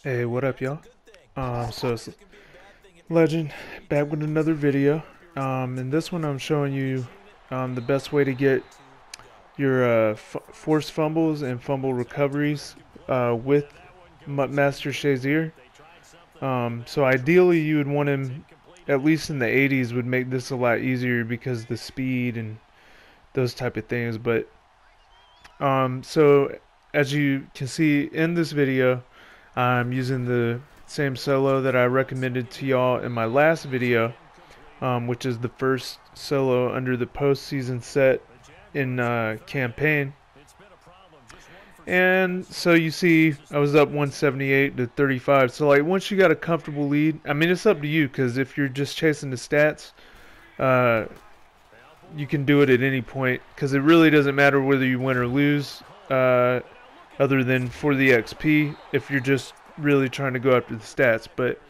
Hey, what up, y'all? So it's Legend back with another video. In this one, I'm showing you the best way to get your forced fumbles and fumble recoveries with MUT Master Shazier. So ideally, you would want him at least in the 80s would make this a lot easier because the speed and those type of things. But so as you can see in this video, I'm using the same solo that I recommended to y'all in my last video, which is the first solo under the postseason set in campaign. And so you see I was up 178 to 35. So like once you got a comfortable lead, I mean it's up to you, because if you're just chasing the stats, you can do it at any point, because it really doesn't matter whether you win or lose, other than for the XP if you're just really trying to go after the stats. But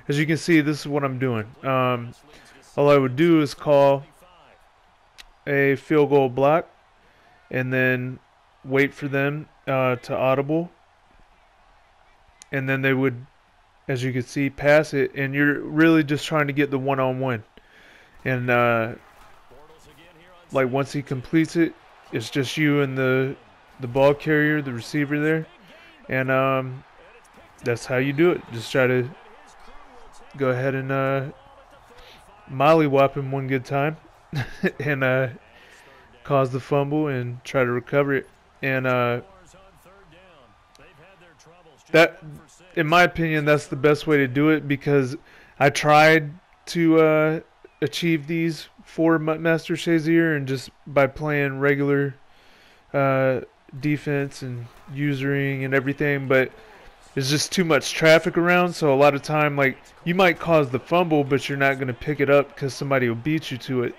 as you can see, this is what I'm doing. All I would do is call a field goal block and then wait for them to audible, and then they would, as you can see, pass it, and you're really just trying to get the one-on-one. And like once he completes it, it's just you and the ball carrier, the receiver there, and that's how you do it. Just try to go ahead and mollywop him one good time and cause the fumble and try to recover it. And that, in my opinion, that's the best way to do it, because I tried to achieve these for Master Shazier, and just by playing regular defense and usering and everything, but there's just too much traffic around. So a lot of time, like, you might cause the fumble, but you're not going to pick it up because somebody will beat you to it.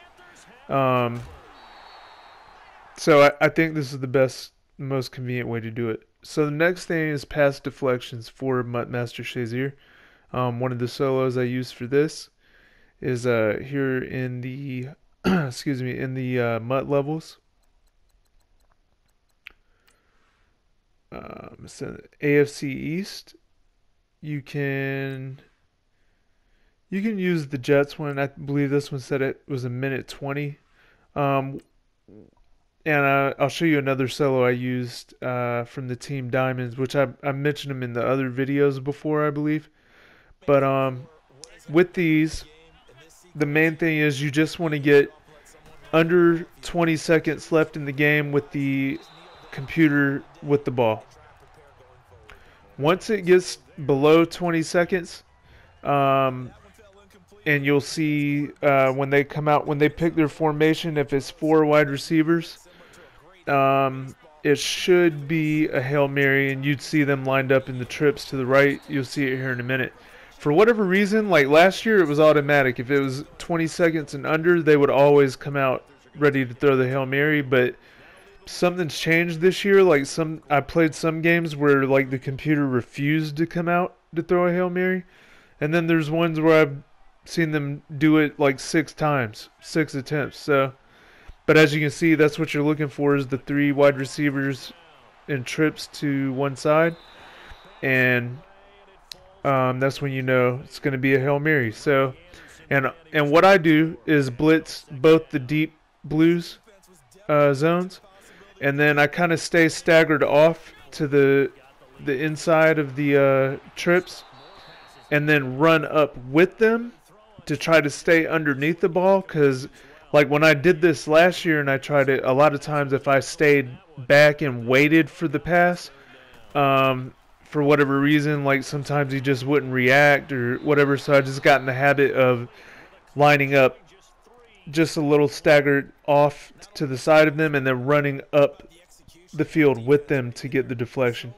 So I think this is the best, most convenient way to do it. So the next thing is pass deflections for MUT Master Shazier. One of the solos I use for this is here in the excuse me, in the MUT levels. So AFC East, you can use the Jets one. I believe this one said it was a minute 20. And I'll show you another solo I used from the Team Diamonds, which I mentioned them in the other videos before, I believe. But with these, the main thing is you just want to get under 20 seconds left in the game with the computer with the ball. Once it gets below 20 seconds, and you'll see when they come out, when they pick their formation, if it's 4 wide receivers, it should be a Hail Mary, and you'd see them lined up in the trips to the right. You'll see it here in a minute. For whatever reason, like last year, it was automatic. If it was 20 seconds and under, they would always come out ready to throw the Hail Mary. But something's changed this year. Like I played some games where like the computer refused to come out to throw a Hail Mary, and then there's ones where I've seen them do it like 6 times, 6 attempts. So, but as you can see, that's what you're looking for, is the 3 wide receivers in trips to one side, and that's when you know it's going to be a Hail Mary. So, and what I do is blitz both the deep blues zones, and then I kind of stay staggered off to the inside of the trips, and then run up with them to try to stay underneath the ball. Because like when I did this last year and I tried it, a lot of times if I stayed back and waited for the pass, for whatever reason, like sometimes he just wouldn't react or whatever, so I just got in the habit of lining up just a little staggered off to the side of them and then running up the field with them to get the deflection.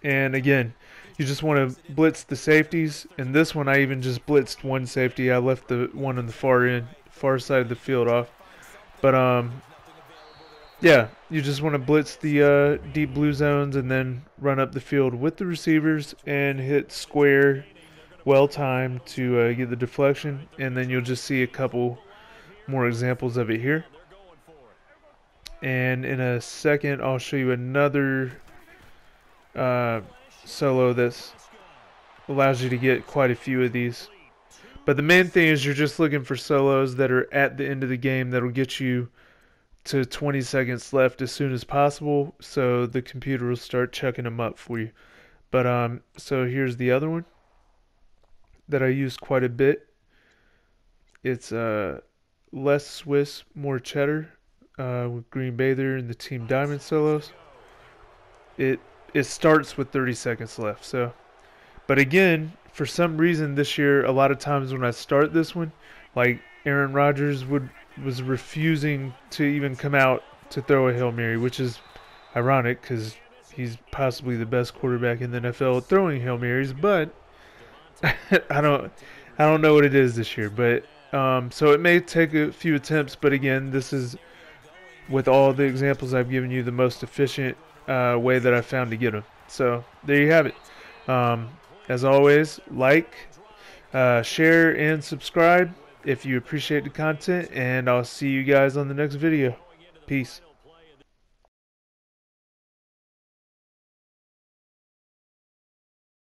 And again, you just want to blitz the safeties. In this one, I even just blitzed one safety. I left the one on the far side of the field off. But yeah, you just want to blitz the deep blue zones and then run up the field with the receivers and hit square, well timed, to get the deflection. And then you'll just see a couple more examples of it here. And in a second, I'll show you another solo that allows you to get quite a few of these. But the main thing is you're just looking for solos that are at the end of the game that'll get you to 20 seconds left as soon as possible, so the computer will start checking them up for you. But so here's the other one that I use quite a bit. It's less Swiss, more cheddar, with Green Bay there and the Team Diamond solos. It starts with 30 seconds left. So, but again, for some reason this year, a lot of times when I start this one, like Aaron Rodgers was refusing to even come out to throw a Hail Mary, which is ironic because he's possibly the best quarterback in the NFL at throwing Hail Marys. But I don't know what it is this year. But so it may take a few attempts, but again, this is, with all the examples I've given you, the most efficient way that I've found to get them. So there you have it. As always, like, share, and subscribe if you appreciate the content, and I'll see you guys on the next video. Peace.